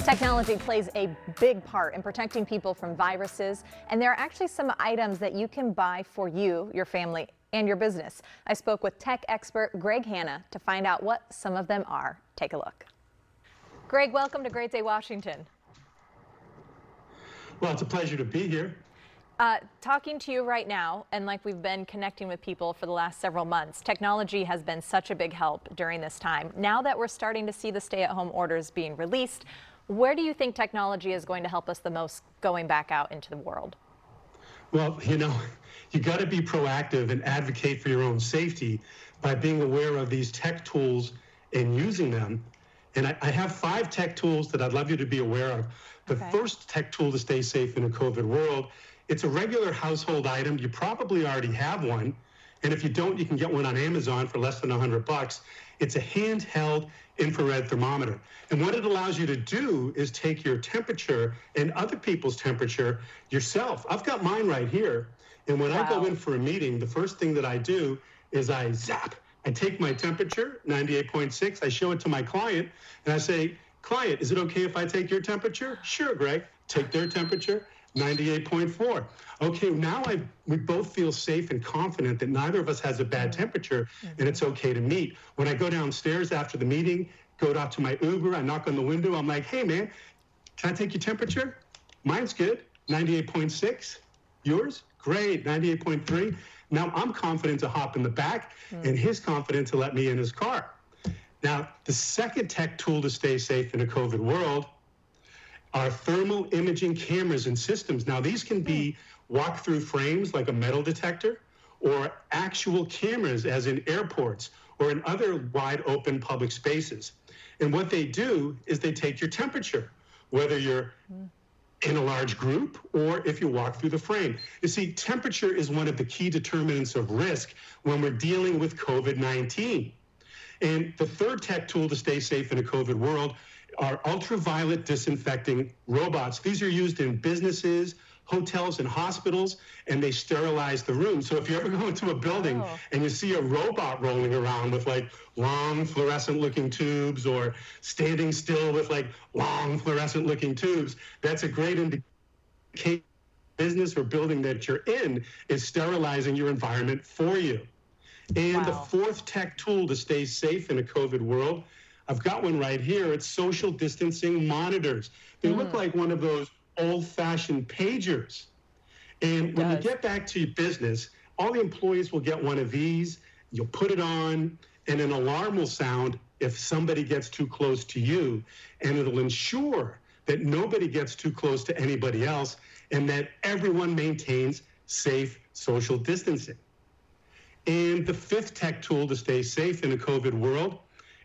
Technology plays a big part in protecting people from viruses, and there are actually some items that you can buy for you, your family, and your business. I spoke with tech expert Greg Hanna to find out what some of them are. Take a look. Greg, welcome to Great Day, Washington. Well, it's a pleasure to be here. Talking to you right now, and like we've been connecting with people for the last several months, technology has been such a big help during this time. Now that we're starting to see the stay-at-home orders being released, where do you think technology is going to help us the most going back out into the world? Well, you got to be proactive and advocate for your own safety by being aware of these tech tools and using them. And I have 5 tech tools that I'd love you to be aware of. The first tech tool to stay safe in a COVID world, it's a regular household item. You probably already have one. And if you don't, you can get one on Amazon for less than $100. It's a handheld infrared thermometer. And what it allows you to do is take your temperature and other people's temperature yourself. I've got mine right here. And when I go in for a meeting, the first thing that I do is I take my temperature, 98.6. I show it to my client and I say, client, is it okay if I take your temperature? Sure, Greg. Take their temperature. 98.4. Okay, now we both feel safe and confident that neither of us has a bad temperature and it's okay to meet. When I go downstairs after the meeting, go out to my Uber, I knock on the window, I'm like, hey man, can I take your temperature? Mine's good, 98.6. Yours? Great, 98.3. Now I'm confident to hop in the back and he's confident to let me in his car. Now, the second tech tool to stay safe in a COVID world are thermal imaging cameras and systems. Now, these can be walk-through frames like a metal detector or actual cameras as in airports or in other wide open public spaces. And what they do is they take your temperature, whether you're in a large group or if you walk through the frame. You see, temperature is one of the key determinants of risk when we're dealing with COVID-19. And the third tech tool to stay safe in a COVID world are ultraviolet disinfecting robots. These are used in businesses, hotels, and hospitals, and they sterilize the room. So if you ever go into a building and you see a robot rolling around with like long fluorescent looking tubes or standing still with like long fluorescent looking tubes, that's a great indication business or building that you're in is sterilizing your environment for you. And the fourth tech tool to stay safe in a COVID world, I've got one right here. It's social distancing monitors. They look like one of those old-fashioned pagers. And when you get back to your business, all the employees will get one of these. You'll put it on, and an alarm will sound if somebody gets too close to you. And it'll ensure that nobody gets too close to anybody else and that everyone maintains safe social distancing. And the fifth tech tool to stay safe in a COVID world,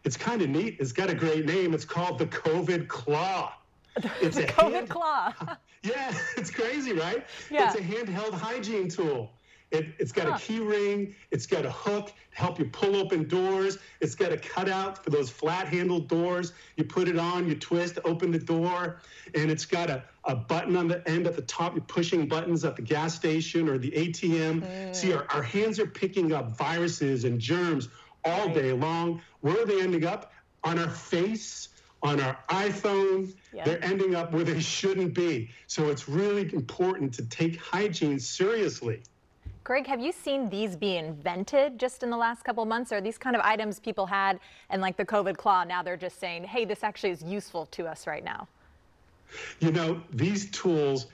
it's kind of neat. It's got a great name. It's called the COVID Claw. It's the COVID Claw. Yeah, it's crazy, right? Yeah. It's a handheld hygiene tool. It's got a key ring. It's got a hook to help you pull open doors. It's got a cutout for those flat-handled doors. You put it on, you twist, open the door, and it's got a button on the end at the top. You're pushing buttons at the gas station or the ATM. See, our hands are picking up viruses and germs all day long. Where are they ending up? On our face, on our iPhone. They're ending up where they shouldn't be. So it's really important to take hygiene seriously. Greg, have you seen these be invented just in the last couple of months? Or are these kind of items people had and like the COVID Claw, now they're just saying, hey, this actually is useful to us right now? You know, these tools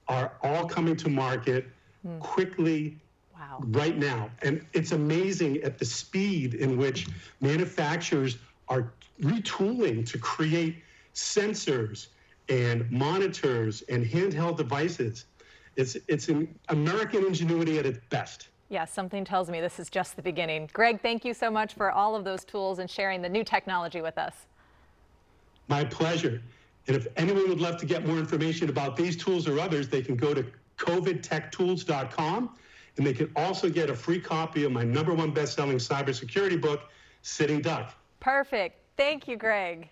are all coming to market quickly right now. And it's amazing at the speed in which manufacturers are retooling to create sensors and monitors and handheld devices. It's an American ingenuity at its best. Yeah, something tells me this is just the beginning. Greg, thank you so much for all of those tools and sharing the new technology with us. My pleasure. And if anyone would love to get more information about these tools or others, they can go to covidtechtools.com, and they can also get a free copy of my #1 best-selling cybersecurity book, Sitting Duck. Perfect. Thank you, Greg.